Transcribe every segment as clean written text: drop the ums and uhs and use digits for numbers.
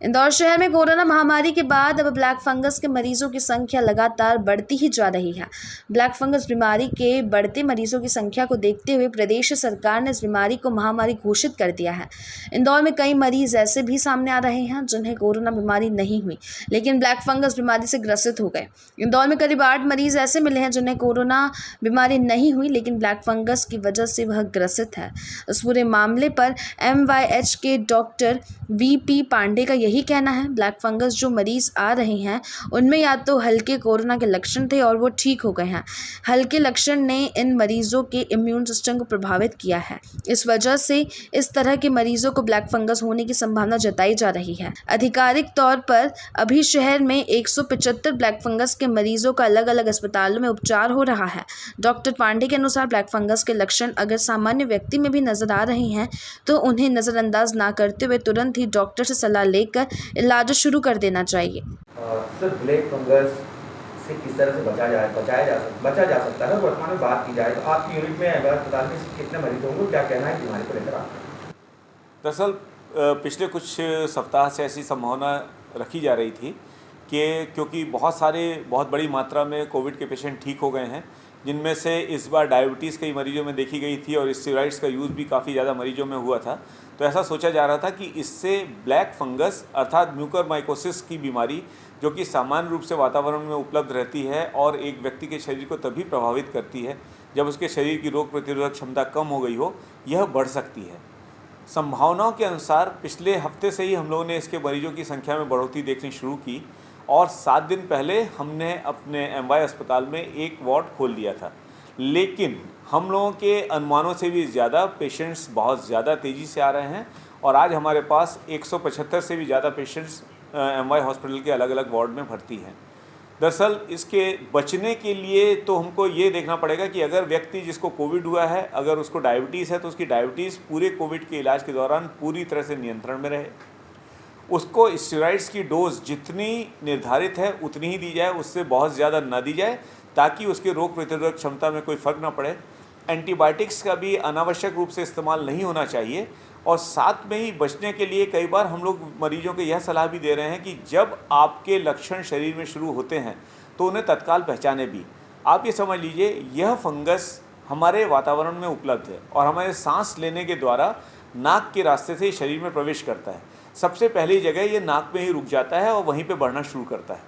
इंदौर शहर में कोरोना महामारी के बाद अब ब्लैक फंगस के मरीजों की संख्या लगातार बढ़ती ही जा रही है। ब्लैक फंगस बीमारी के बढ़ते मरीजों की संख्या को देखते हुए प्रदेश सरकार ने इस बीमारी को महामारी घोषित कर दिया है। इंदौर में कई मरीज ऐसे भी सामने आ रहे हैं जिन्हें कोरोना बीमारी नहीं हुई लेकिन ब्लैक फंगस बीमारी से ग्रसित हो गए। इंदौर में करीब 8 मरीज ऐसे मिले हैं जिन्हें कोरोना बीमारी नहीं हुई लेकिन ब्लैक फंगस की वजह से वह ग्रसित है। इस पूरे मामले पर MYH के डॉक्टर VP पांडे का यही कहना है। ब्लैक फंगस जो मरीज आ रहे हैं उनमें या तो हल्के कोरोना के लक्षण थे और वो ठीक हो गए हैं। हल्के लक्षण ने इन मरीजों के इम्यून सिस्टम को प्रभावित किया है। इस वजह से इस तरह के मरीजों को ब्लैक फंगस होने की संभावना जताई जा रही है। आधिकारिक तौर पर अभी शहर में 175 ब्लैक फंगस के मरीजों का अलग अलग अस्पतालों में उपचार हो रहा है। डॉक्टर पांडे के अनुसार ब्लैक फंगस के लक्षण अगर सामान्य व्यक्ति में भी नजर आ रहे हैं तो उन्हें नजरअंदाज ना करते हुए तुरंत ही डॉक्टर से सलाह लेकर इलाज शुरू कर देना चाहिए। सर, ब्लैक फंगस से किस तरह से बचा जा सकता है? वर्तमान में बात की जाए तो आपकी यूनिट में अस्पताल में कितने मरीज होंगे, क्या कहना है बीमारी को लेकर आपका? दरअसल पिछले कुछ सप्ताह से ऐसी संभावना रखी जा रही थी कि क्योंकि बहुत बड़ी मात्रा में कोविड के पेशेंट ठीक हो गए हैं, जिनमें से इस बार डायबिटीज़ कई मरीजों में देखी गई थी और स्टेरॉइड्स का यूज़ भी काफ़ी ज़्यादा मरीजों में हुआ था। तो ऐसा सोचा जा रहा था कि इससे ब्लैक फंगस अर्थात म्यूकरमाइकोसिस की बीमारी, जो कि सामान्य रूप से वातावरण में उपलब्ध रहती है और एक व्यक्ति के शरीर को तभी प्रभावित करती है जब उसके शरीर की रोग प्रतिरोधक क्षमता कम हो गई हो, यह बढ़ सकती है। संभावनाओं के अनुसार पिछले हफ्ते से ही हम लोगों ने इसके मरीजों की संख्या में बढ़ोतरी देखनी शुरू की और 7 दिन पहले हमने अपने MY अस्पताल में एक वार्ड खोल दिया था। लेकिन हम लोगों के अनुमानों से भी ज़्यादा पेशेंट्स बहुत ज़्यादा तेज़ी से आ रहे हैं और आज हमारे पास 175 से भी ज़्यादा पेशेंट्स MY हॉस्पिटल के अलग अलग वार्ड में भर्ती हैं। दरअसल इसके बचने के लिए तो हमको ये देखना पड़ेगा कि अगर व्यक्ति जिसको कोविड हुआ है, अगर उसको डायबिटीज़ है तो उसकी डायबिटीज़ पूरे कोविड के इलाज के दौरान पूरी तरह से नियंत्रण में रहे। उसको स्टेरॉइड्स की डोज जितनी निर्धारित है उतनी ही दी जाए, उससे बहुत ज़्यादा ना दी जाए ताकि उसके रोग प्रतिरोधक क्षमता में कोई फ़र्क ना पड़े। एंटीबायोटिक्स का भी अनावश्यक रूप से इस्तेमाल नहीं होना चाहिए और साथ में ही बचने के लिए कई बार हम लोग मरीजों को यह सलाह भी दे रहे हैं कि जब आपके लक्षण शरीर में शुरू होते हैं तो उन्हें तत्काल पहचाने भी। आप ये समझ लीजिए, यह फंगस हमारे वातावरण में उपलब्ध है और हमारे सांस लेने के द्वारा नाक के रास्ते से शरीर में प्रवेश करता है। सबसे पहली जगह ये नाक में ही रुक जाता है और वहीं पे बढ़ना शुरू करता है।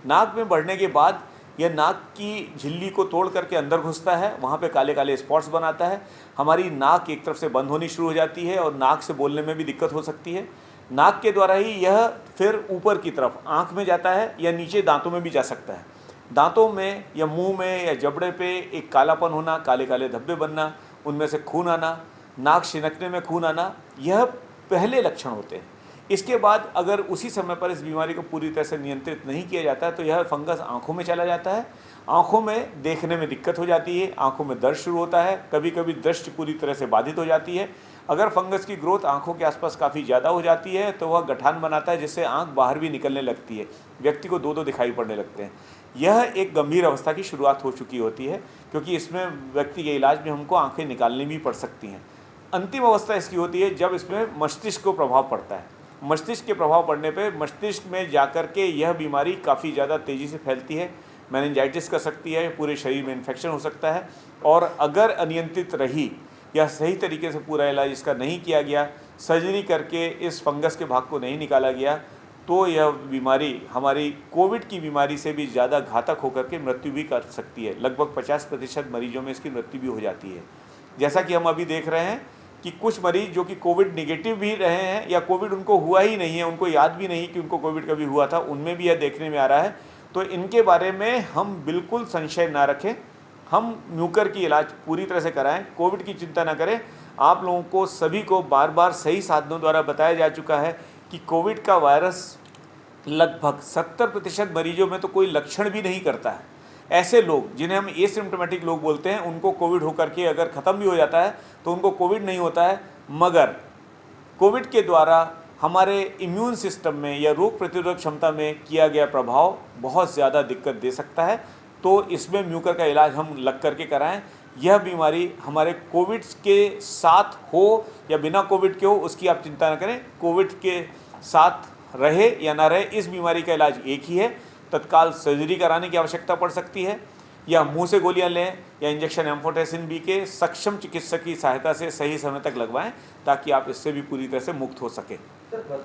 नाक में बढ़ने के बाद यह नाक की झिल्ली को तोड़ करके अंदर घुसता है, वहाँ पे काले काले स्पॉट्स बनाता है। हमारी नाक एक तरफ से बंद होनी शुरू हो जाती है और नाक से बोलने में भी दिक्कत हो सकती है। नाक के द्वारा ही यह फिर ऊपर की तरफ आँख में जाता है या नीचे दांतों में भी जा सकता है। दांतों में या मुँह में या जबड़े पे एक कालापन होना, काले काले धब्बे बनना, उनमें से खून आना, नाक छिनकने में खून आना, यह पहले लक्षण होते हैं। इसके बाद अगर उसी समय पर इस बीमारी को पूरी तरह से नियंत्रित नहीं किया जाता है तो यह फंगस आँखों में चला जाता है। आँखों में देखने में दिक्कत हो जाती है, आँखों में दर्द शुरू होता है, कभी कभी दृष्टि पूरी तरह से बाधित हो जाती है। अगर फंगस की ग्रोथ आँखों के आसपास काफ़ी ज़्यादा हो जाती है तो वह गठान बनाता है, जिससे आँख बाहर भी निकलने लगती है, व्यक्ति को दो दिखाई पड़ने लगते हैं। यह एक गंभीर अवस्था की शुरुआत हो चुकी होती है क्योंकि इसमें व्यक्ति के इलाज में हमको आँखें निकालनी भी पड़ सकती हैं। अंतिम अवस्था इसकी होती है जब इसमें मस्तिष्क को प्रभाव पड़ता है। मस्तिष्क के प्रभाव पड़ने पे मस्तिष्क में जाकर के यह बीमारी काफ़ी ज़्यादा तेज़ी से फैलती है, मेनिंजाइटिस कर सकती है, पूरे शरीर में इन्फेक्शन हो सकता है और अगर अनियंत्रित रही या सही तरीके से पूरा इलाज इसका नहीं किया गया, सर्जरी करके इस फंगस के भाग को नहीं निकाला गया, तो यह बीमारी हमारी कोविड की बीमारी से भी ज़्यादा घातक होकर के मृत्यु भी कर सकती है। लगभग 50% मरीजों में इसकी मृत्यु भी हो जाती है। जैसा कि हम अभी देख रहे हैं कि कुछ मरीज जो कि कोविड निगेटिव भी रहे हैं या कोविड उनको हुआ ही नहीं है, उनको याद भी नहीं कि उनको कोविड कभी हुआ था, उनमें भी यह देखने में आ रहा है। तो इनके बारे में हम बिल्कुल संशय ना रखें, हम म्यूकर की इलाज पूरी तरह से कराएं, कोविड की चिंता ना करें। आप लोगों को सभी को बार बार सही साधनों द्वारा बताया जा चुका है कि कोविड का वायरस लगभग 70% मरीजों में तो कोई लक्षण भी नहीं करता है। ऐसे लोग जिन्हें हम एसिम्प्टोमेटिक लोग बोलते हैं, उनको कोविड होकर के अगर ख़त्म भी हो जाता है तो उनको कोविड नहीं होता है, मगर कोविड के द्वारा हमारे इम्यून सिस्टम में या रोग प्रतिरोधक क्षमता में किया गया प्रभाव बहुत ज़्यादा दिक्कत दे सकता है। तो इसमें म्यूकर का इलाज हम लग करके कराएं। यह बीमारी हमारे कोविड के साथ हो या बिना कोविड के हो, उसकी आप चिंता न करें। कोविड के साथ रहे या ना रहे, इस बीमारी का इलाज एक ही है। तत्काल सर्जरी कराने की आवश्यकता पड़ सकती है, या मुंह से गोलियां लें, या इंजेक्शन एम्फोटेसिन बी के सक्षम चिकित्सक की सहायता से सही समय तक लगवाएं, ताकि आप इससे भी पूरी तरह से मुक्त हो सकें। सर